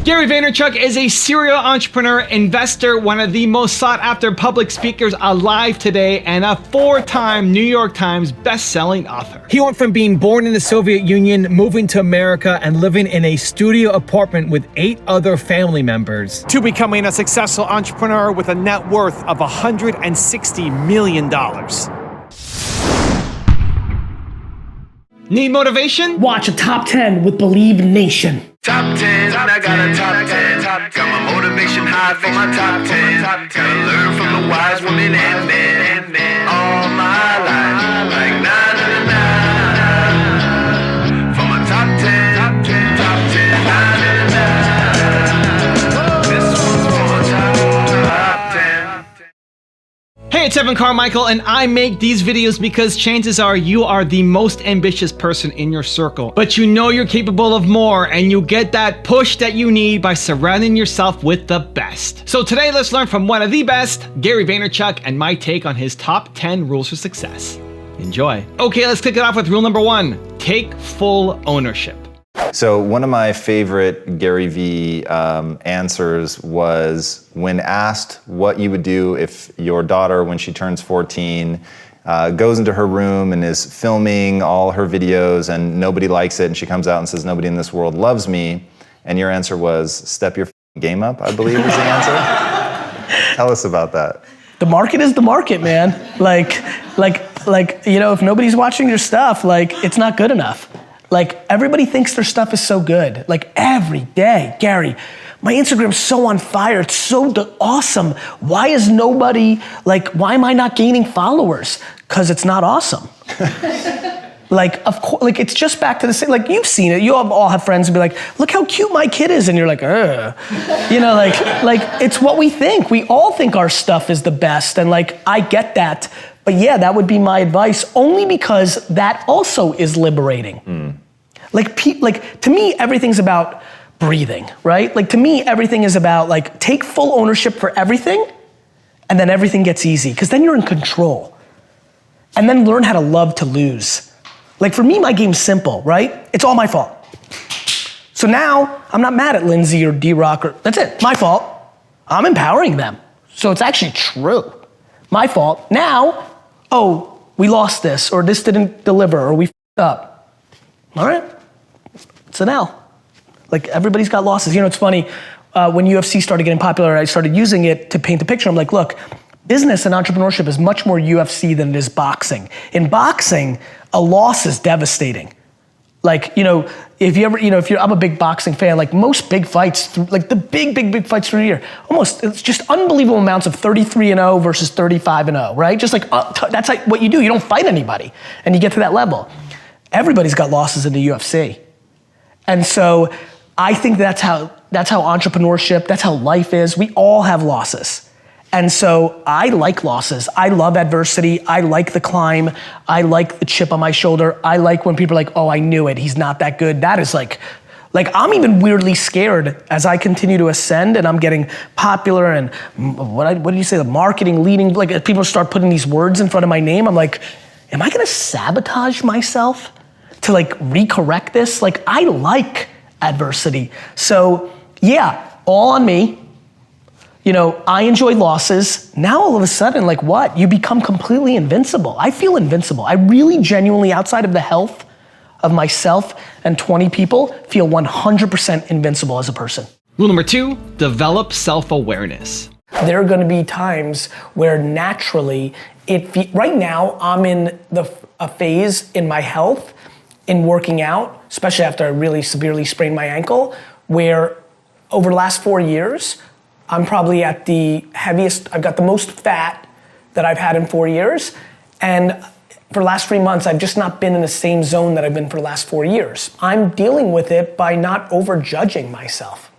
Gary Vaynerchuk is a serial entrepreneur, investor, one of the most sought after public speakers alive today, and a 4-time New York Times best-selling author. He went from being born in the Soviet Union, moving to America, and living in a studio apartment with 8 other family members, to becoming a successful entrepreneur with a net worth of $160 million. Need motivation? Watch a top 10 with Believe Nation. Top 10, I got a top 10. Got my motivation high for my top 10. Gotta learn from the wise women and men. All my life, like 9 and 9. For my top 10, top 10, 9 and 9. This one's for my top 10. Hey, it's Evan Carmichael, and I make these videos because chances are you are the most ambitious person in your circle, but you know you're capable of more, and you get that push that you need by surrounding yourself with the best. So today, let's learn from one of the best, Gary Vaynerchuk, and my take on his top 10 rules for success. Enjoy. Okay, let's kick it off with rule number 1. Take full ownership. So one of my favorite Gary V answers was when asked what you would do if your daughter, when she turns 14, goes into her room and is filming all her videos and nobody likes it, and she comes out and says, "Nobody in this world loves me," and your answer was, "Step your game up," I believe is the answer. Tell us about that. The market is the market, man. Like, you know, if nobody's watching your stuff, like, it's not good enough. Like, everybody thinks their stuff is so good. Like, every day, Gary, my Instagram's so on fire, it's so awesome. Why is nobody, like, why am I not gaining followers? Because it's not awesome. Like, of course, like, it's just back to the same, like, you've seen it. You all have friends who be like, "Look how cute my kid is," and you're like, "Ugh." You know, like, it's what we think. We all think our stuff is the best, and like, I get that. But yeah, that would be my advice, only because that also is liberating. Like to me, everything's about breathing, right? Like, to me, everything is about, like, take full ownership for everything, and then everything gets easy, because then you're in control. And then learn how to love to lose. Like, for me, my game's simple, right? It's all my fault. So now, I'm not mad at Lindsay or D-Rock, or that's it, my fault. I'm empowering them. So it's actually true. My fault. Now, oh, we lost this, or this didn't deliver, or we f***ed up. All right, it's an L. Like, everybody's got losses. You know, it's funny, when UFC started getting popular, I started using it to paint the picture. I'm like, look, business and entrepreneurship is much more UFC than it is boxing. In boxing, a loss is devastating. Like, you know, I'm a big boxing fan, like most big fights, like the big fights through the year, almost, it's just unbelievable amounts of 33-0 versus 35-0, right? Just like, that's like what you do. You don't fight anybody, and you get to that level. Everybody's got losses in the UFC. And so I think that's how entrepreneurship, that's how life is. We all have losses. And so I like losses. I love adversity. I like the climb. I like the chip on my shoulder. I like when people are like, "Oh, I knew it. He's not that good." That is like I'm even weirdly scared as I continue to ascend and I'm getting popular, and what do you say, the marketing leading, like, as people start putting these words in front of my name, I'm like, am I gonna sabotage myself to like recorrect this? Like, I like adversity. So yeah, all on me. You know, I enjoy losses. Now all of a sudden, like, what? You become completely invincible. I feel invincible. I really genuinely, outside of the health of myself and 20 people, feel 100% invincible as a person. Rule number 2, develop self-awareness. There are gonna be times where naturally, right now I'm in a phase in my health, in working out, especially after I really severely sprained my ankle, where over the last 4 years, I'm probably at the heaviest, I've got the most fat that I've had in 4 years. And for the last 3 months, I've just not been in the same zone that I've been for the last 4 years. I'm dealing with it by not over-judging myself.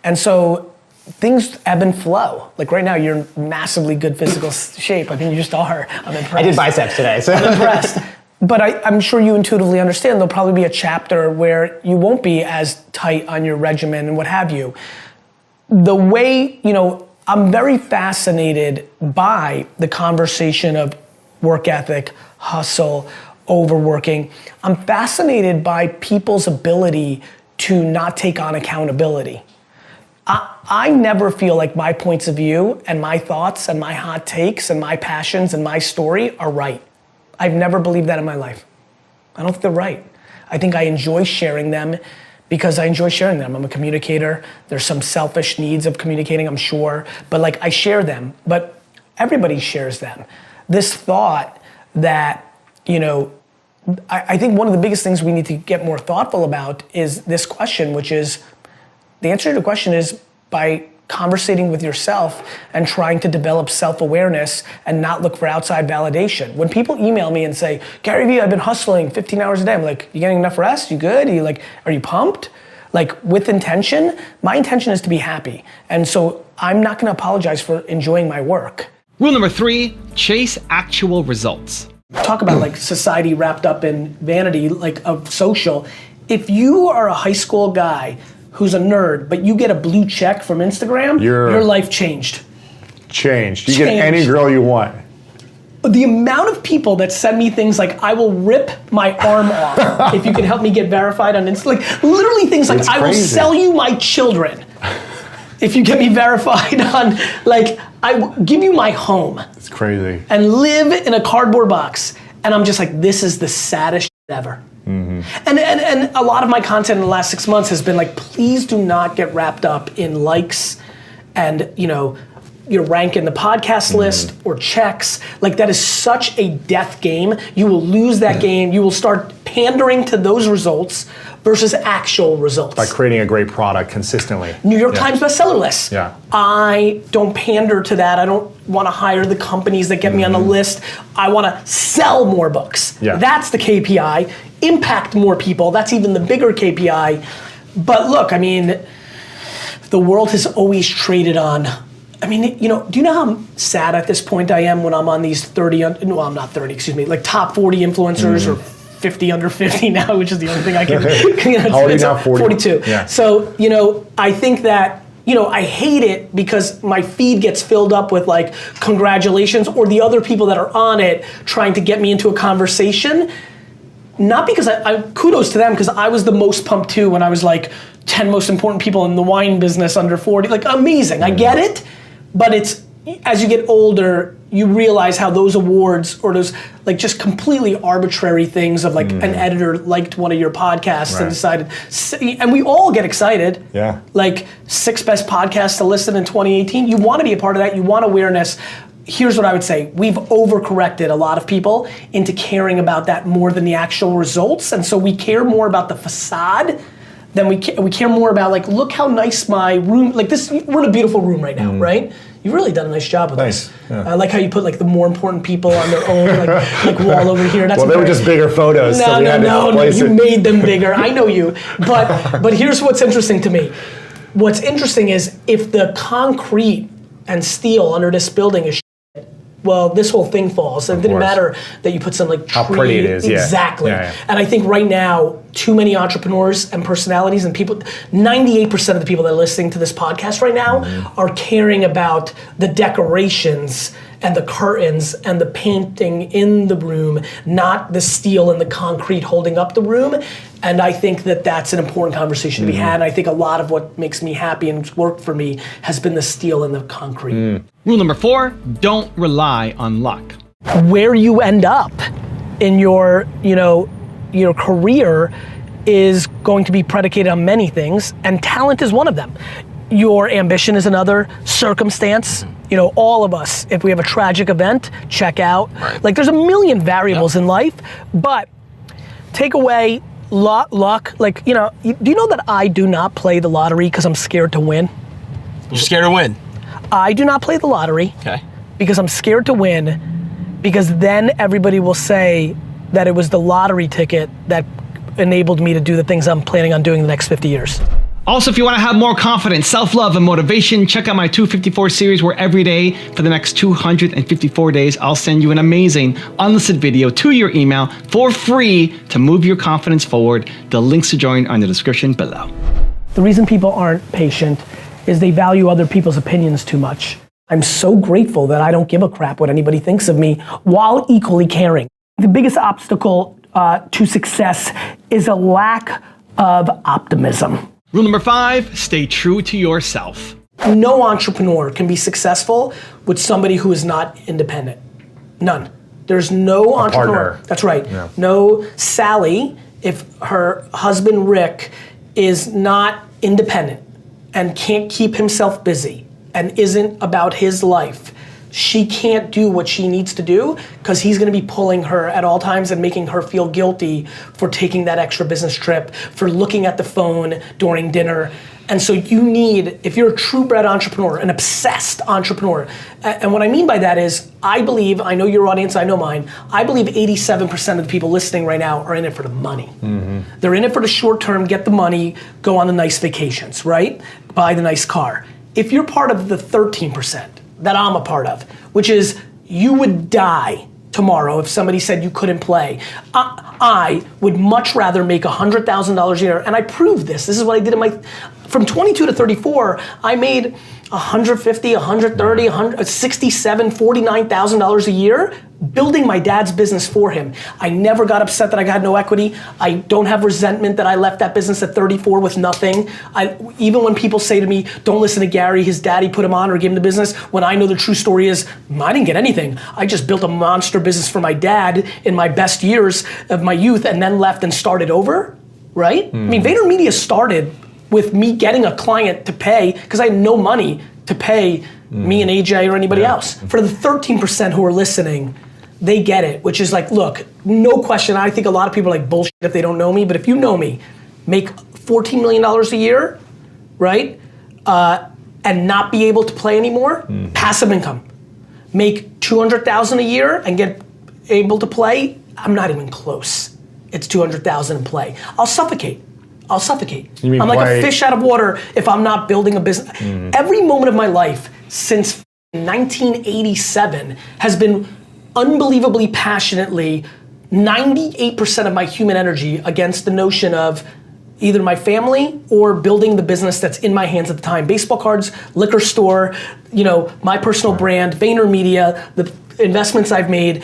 And so things ebb and flow. Like, right now, you're in massively good physical shape. I mean, you just are. I'm impressed. I did biceps today, so. I'm impressed. But I'm sure you intuitively understand there'll probably be a chapter where you won't be as tight on your regimen and what have you. The way, you know, I'm very fascinated by the conversation of work ethic, hustle, overworking. I'm fascinated by people's ability to not take on accountability. I never feel like my points of view and my thoughts and my hot takes and my passions and my story are right. I've never believed that in my life. I don't think they're right. I think I enjoy sharing them because I enjoy sharing them. I'm a communicator. There's some selfish needs of communicating, I'm sure, but like I share them, but everybody shares them. This thought that, you know, I think one of the biggest things we need to get more thoughtful about is this question, which is, the answer to the question is by conversating with yourself and trying to develop self-awareness and not look for outside validation. When people email me and say, Gary Vee, I've been hustling 15 hours a day, I'm like, you getting enough rest? You good? Are you pumped? Like with intention, my intention is to be happy. And so I'm not gonna apologize for enjoying my work. Rule number 3, chase actual results. Talk about like society wrapped up in vanity, like of social. If you are a high school guy who's a nerd, but you get a blue check from Instagram, your life changed. Changed. You get any girl you want. The amount of people that send me things like, I will rip my arm off if you can help me get verified on Insta, like literally things like, I will sell you my children if you get me verified on, like, I will give you my home. It's crazy. And live in a cardboard box. And I'm just like, this is the saddest shit ever. Mm-hmm. And a lot of my content in the last 6 months has been like, please do not get wrapped up in likes and, you know, your rank in the podcast list or checks. Like that is such a death game. You will lose that game. You will start pandering to those results versus actual results. By creating a great product consistently. New York Times bestseller list. Yeah. I don't pander to that. I don't want to hire the companies that get me on the list. I want to sell more books. Yeah. That's the KPI. Impact more people. That's even the bigger KPI. But look, I mean, the world has always traded on, I mean, you know, do you know how sad at this point I am when I'm on these 30, no, I'm not 30, excuse me, like top 40 influencers or 50 under 50 now, which is the only thing I can. How old are you now? 42. Yeah. So, you know, I think that, you know, I hate it because my feed gets filled up with like, congratulations, or the other people that are on it trying to get me into a conversation. Not because I kudos to them, because I was the most pumped too when I was like 10 most important people in the wine business under 40, like amazing, I get it. But it's, as you get older, you realize how those awards or those like just completely arbitrary things of like an editor liked one of your podcasts and decided, and we all get excited. Yeah. Like 6 best podcasts to listen in 2018. You want to be a part of that. You want awareness. Here's what I would say. We've overcorrected a lot of people into caring about that more than the actual results. And so we care more about the facade than we care more about like, look how nice my room, like this, we're in a beautiful room right now, right? You've really done a nice job with this. Yeah. I like how you put like the more important people on their own like wall over here. That's well, they were just bigger photos. No, so no, you made them bigger. I know you. But here's what's interesting to me. What's interesting is if the concrete and steel under this building is well, this whole thing falls. It didn't matter that you put some like how pretty it is, exactly. Yeah. And I think right now, too many entrepreneurs and personalities and people, 98% of the people that are listening to this podcast right now are caring about the decorations and the curtains and the painting in the room, not the steel and the concrete holding up the room. And I think that that's an important conversation to be had. And I think a lot of what makes me happy and worked for me has been the steel and the concrete. Rule number 4, don't rely on luck. Where you end up in your, you know, your career is going to be predicated on many things, and talent is one of them. Your ambition is another, circumstance. You know, all of us, if we have a tragic event, check out. Right. Like there's a million variables in life, but take away luck, like, you know, do you know that I do not play the lottery because I'm scared to win? You're scared to win? I do not play the lottery because I'm scared to win, because then everybody will say that it was the lottery ticket that enabled me to do the things I'm planning on doing in the next 50 years. Also, if you want to have more confidence, self-love, and motivation, check out my 254 series where every day for the next 254 days, I'll send you an amazing unlisted video to your email for free to move your confidence forward. The links to join are in the description below. The reason people aren't patient is they value other people's opinions too much. I'm so grateful that I don't give a crap what anybody thinks of me while equally caring. The biggest obstacle to success is a lack of optimism. Rule number 5, stay true to yourself. No entrepreneur can be successful with somebody who is not independent. None. There's no entrepreneur. Partner. That's right. Yeah. No Sally, if her husband Rick is not independent and can't keep himself busy and isn't about his life, she can't do what she needs to do because he's gonna be pulling her at all times and making her feel guilty for taking that extra business trip, for looking at the phone during dinner. And so you need, if you're a true bred entrepreneur, an obsessed entrepreneur, and what I mean by that is, I believe, I know your audience, I know mine, I believe 87% of the people listening right now are in it for the money. They're in it for the short term, get the money, go on the nice vacations, right? Buy the nice car. If you're part of the 13%, that I'm a part of, which is you would die tomorrow if somebody said you couldn't play. I would much rather make $100,000 a year, and I proved this. This is what I did in my, from 22 to 34, I made $150, $130, $167, $49,000 a year building my dad's business for him. I never got upset that I got no equity. I don't have resentment that I left that business at 34 with nothing. Even when people say to me, don't listen to Gary, his daddy put him on or gave him the business, when I know the true story is, I didn't get anything. I just built a monster business for my dad in my best years of my youth and then left and started over, right? I mean, VaynerMedia started with me getting a client to pay, because I had no money to pay me and AJ or anybody else. For the 13% who are listening, they get it, which is like, look, no question, I think a lot of people are like bullshit if they don't know me, but if you know me, make $14 million a year, right? And not be able to play anymore, passive income. Make $200,000 a year and get able to play, I'm not even close. It's $200,000 and play. I'll suffocate. You mean I'm like play? a fish out of water if I'm not building a business. Every moment of my life since 1987 has been unbelievably passionately 98% of my human energy against the notion of either my family or building the business that's in my hands at the time. Baseball cards, liquor store, you know, my personal brand, VaynerMedia, the investments I've made,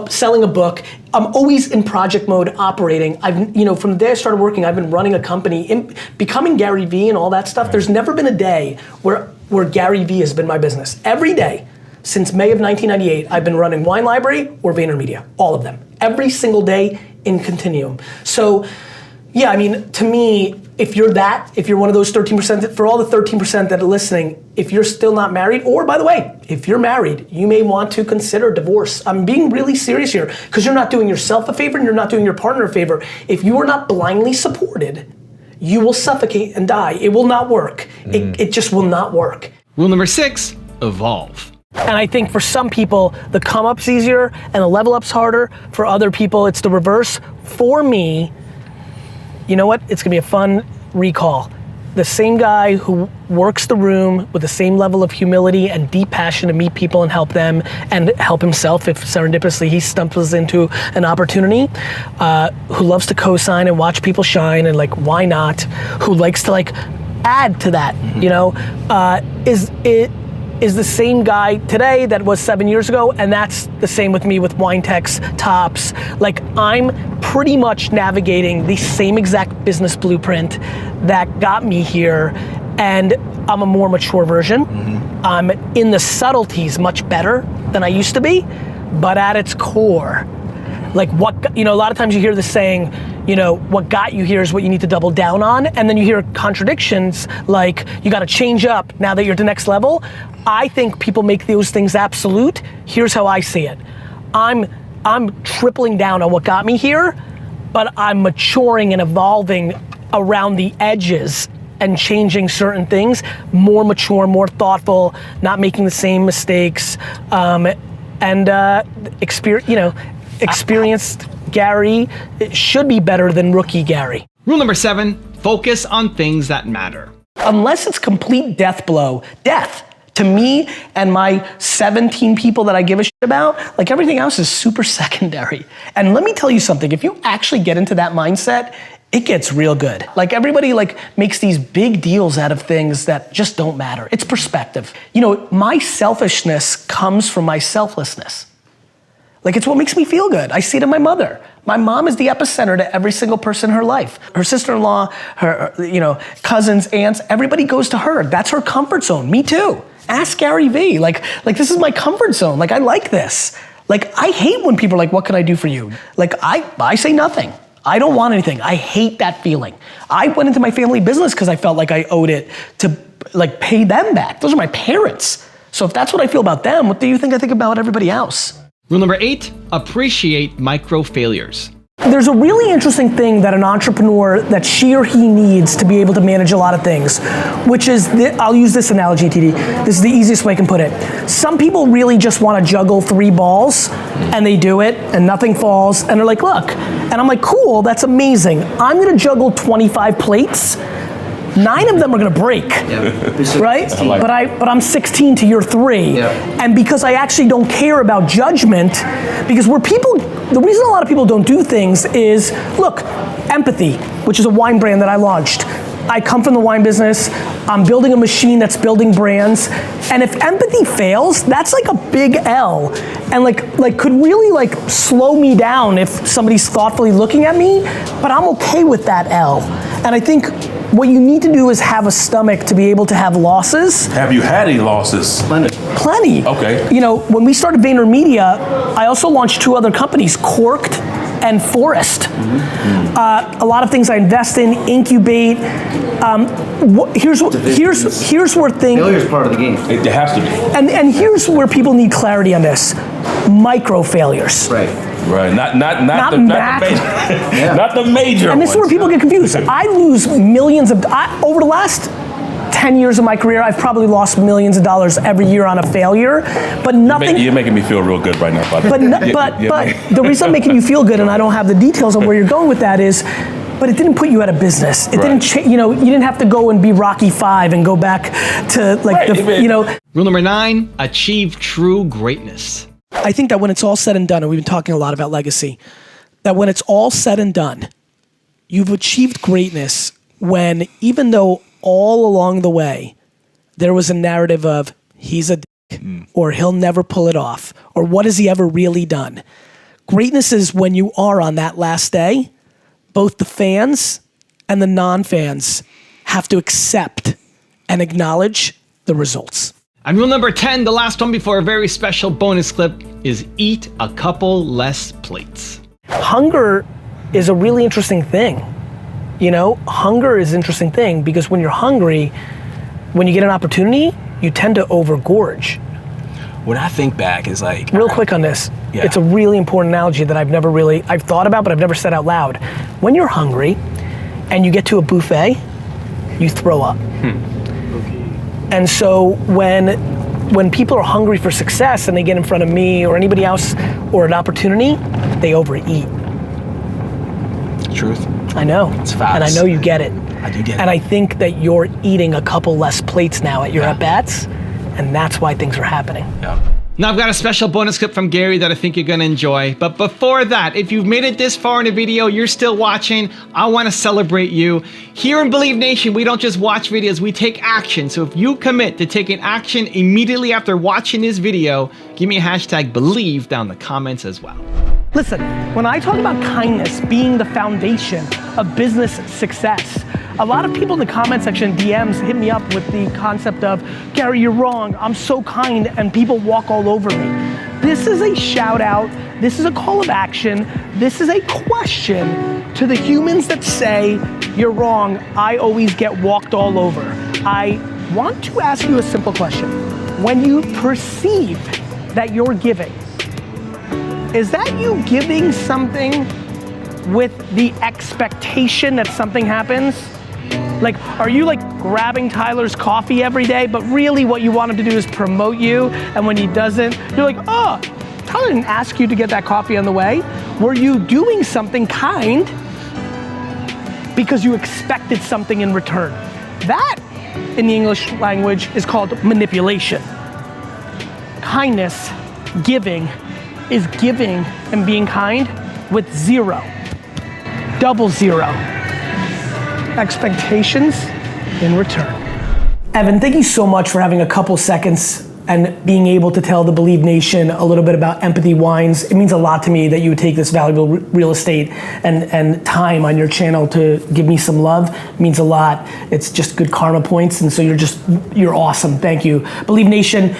selling a book. I'm always in project mode operating. I've, you know, from the day I started working, I've been running a company, becoming Gary Vee and all that stuff. There's never been a day where Gary Vee has been my business. Every day since May of 1998, I've been running Wine Library or VaynerMedia, all of them. Every single day in continuum. So, yeah, I mean, to me, if you're one of those 13%, for all the 13% that are listening, if you're still not married, or by the way, if you're married, you may want to consider divorce. I'm being really serious here, because you're not doing yourself a favor and you're not doing your partner a favor. If you are not blindly supported, you will suffocate and die. It will not work. It just will not work. Rule number 6, evolve. And I think for some people, the come up's easier and the level up's harder. For other people, it's the reverse. For me, you know what? It's gonna be a fun recall. The same guy who works the room with the same level of humility and deep passion to meet people and help them and help himself if serendipitously he stumbles into an opportunity, who loves to co-sign and watch people shine and like, why not? Who likes to like add to that, you know, is the same guy today that was 7 years ago, and that's the same with me with WineTech's, Tops. Like, I'm pretty much navigating the same exact business blueprint that got me here, and I'm a more mature version. I'm in the subtleties much better than I used to be, but at its core, like what, you know, a lot of times you hear the saying, you know, what got you here is what you need to double down on, and then you hear contradictions like, you gotta change up now that you're at the next level. I think people make those things absolute. Here's how I see it. I'm tripling down on what got me here, but I'm maturing and evolving around the edges and changing certain things, more mature, more thoughtful, not making the same mistakes, experienced Gary should be better than rookie Gary. Rule number 7, focus on things that matter. Unless it's complete death blow, death to me and my 17 people that I give a shit about, like everything else is super secondary. And let me tell you something, if you actually get into that mindset, it gets real good. Like everybody like makes these big deals out of things that just don't matter. It's perspective. You know, my selfishness comes from my selflessness. Like, it's what makes me feel good. I see it in my mother. My mom is the epicenter to every single person in her life. Her sister-in-law, her cousins, aunts, everybody goes to her. That's her comfort zone. Me too. Ask Gary Vee. Like this is my comfort zone. Like, I like this. Like, I hate when people are like, what can I do for you? Like, I say nothing. I don't want anything. I hate that feeling. I went into my family business because I felt like I owed it to like pay them back. Those are my parents. So if that's what I feel about them, what do you think I think about everybody else? Rule number 8, appreciate micro failures. There's a really interesting thing that an entrepreneur, that she or he needs to be able to manage a lot of things, which is, I'll use this analogy, TD. This is the easiest way I can put it. Some people really just want to juggle 3 balls, and they do it, and nothing falls, and they're like, look. And I'm like, cool, that's amazing. I'm going to juggle 25 plates. 9 of them are gonna break, right? But I'm 16 to your 3. And because I actually don't care about judgment, because the reason a lot of people don't do things is, look, Empathy, which is a wine brand that I launched. I come from the wine business. I'm building a machine that's building brands. And if Empathy fails, that's like a big L. And like could really like slow me down if somebody's thoughtfully looking at me, but I'm okay with that L. And I think what you need to do is have a stomach to be able to have losses. Have you had any losses? Plenty. Okay. You know, when we started VaynerMedia, I also launched 2 other companies, Corked and Forest. A lot of things I invest in, incubate. Here's where things. Failure is part of the game. It has to be. And here's where people need clarity on this. Micro failures. Right. Not the major. Not the major. And this is where people get confused. I lose millions over the last 10 years of my career, I've probably lost millions of dollars every year on a failure, but nothing. You're making me feel real good right now, buddy. But the reason I'm making you feel good, and I don't have the details on where you're going with that, is, but it didn't put you out of business. It didn't, you didn't have to go and be Rocky 5 and go back to like Rule number 9, achieve true greatness. I think that when it's all said and done, and we've been talking a lot about legacy, that when it's all said and done, you've achieved greatness when, even though all along the way, there was a narrative of, he's a dick, or he'll never pull it off, or what has he ever really done? Greatness is when you are on that last day, both the fans and the non-fans have to accept and acknowledge the results. And rule number 10, the last one before a very special bonus clip, is eat a couple less plates. Hunger is a really interesting thing. Hunger is an interesting thing because when you're hungry, when you get an opportunity, you tend to overgorge. When I think back, it's like... Real quick on this. Yeah. It's a really important analogy that I've thought about, but I've never said out loud. When you're hungry and you get to a buffet, you throw up. And so when people are hungry for success and they get in front of me or anybody else or an opportunity, they overeat. Truth. I know. It's facts. And I know you get it. I do get it. And I think that you're eating a couple less plates now at your at-bats, and that's why things are happening. Yeah. Now I've got a special bonus clip from Gary that I think you're gonna enjoy. But before that, if you've made it this far in the video, you're still watching, I wanna celebrate you. Here in Believe Nation, we don't just watch videos, we take action. So if you commit to taking action immediately after watching this video, give me a hashtag Believe down in the comments as well. Listen, when I talk about kindness being the foundation of business success, a lot of people in the comment section, DMs, hit me up with the concept of, Gary, you're wrong, I'm so kind, and people walk all over me. This is a shout out, this is a call of action, this is a question to the humans that say, you're wrong, I always get walked all over. I want to ask you a simple question. When you perceive that you're giving, is that you giving something with the expectation that something happens? Like, are you like grabbing Tyler's coffee every day, but really what you want him to do is promote you, and when he doesn't, you're like, oh, Tyler didn't ask you to get that coffee on the way. Were you doing something kind because you expected something in return? That, in the English language, is called manipulation. Kindness, giving, is giving and being kind with 0, double 0 expectations in return. Evan, thank you so much for having a couple seconds and being able to tell the Believe Nation a little bit about Empathy Wines. It means a lot to me that you would take this valuable real estate and time on your channel to give me some love. It means a lot. It's just good karma points, and so you're awesome. Thank you. Believe Nation,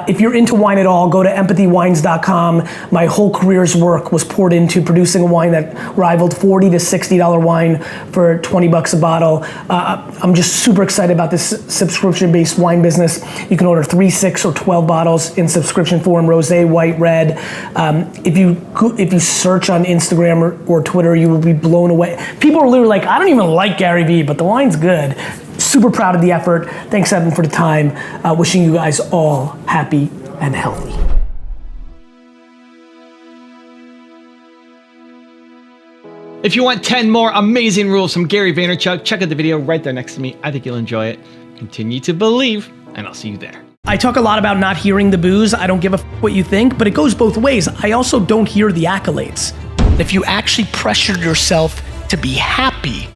if you're into wine at all, go to empathywines.com. My whole career's work was poured into producing a wine that rivaled $40 to $60 wine for 20 bucks a bottle. I'm just super excited about this subscription-based wine business. You can order 3, 6, or 12 bottles in subscription form, rosé, white, red. If you search on Instagram or Twitter, you will be blown away. People are literally like, I don't even like Gary Vee, but the wine's good. Super proud of the effort. Thanks, Evan, for the time. Wishing you guys all happy and healthy. If you want 10 more amazing rules from Gary Vaynerchuk, check out the video right there next to me. I think you'll enjoy it. Continue to believe, and I'll see you there. I talk a lot about not hearing the boos. I don't give a what you think, but it goes both ways. I also don't hear the accolades. If you actually pressured yourself to be happy,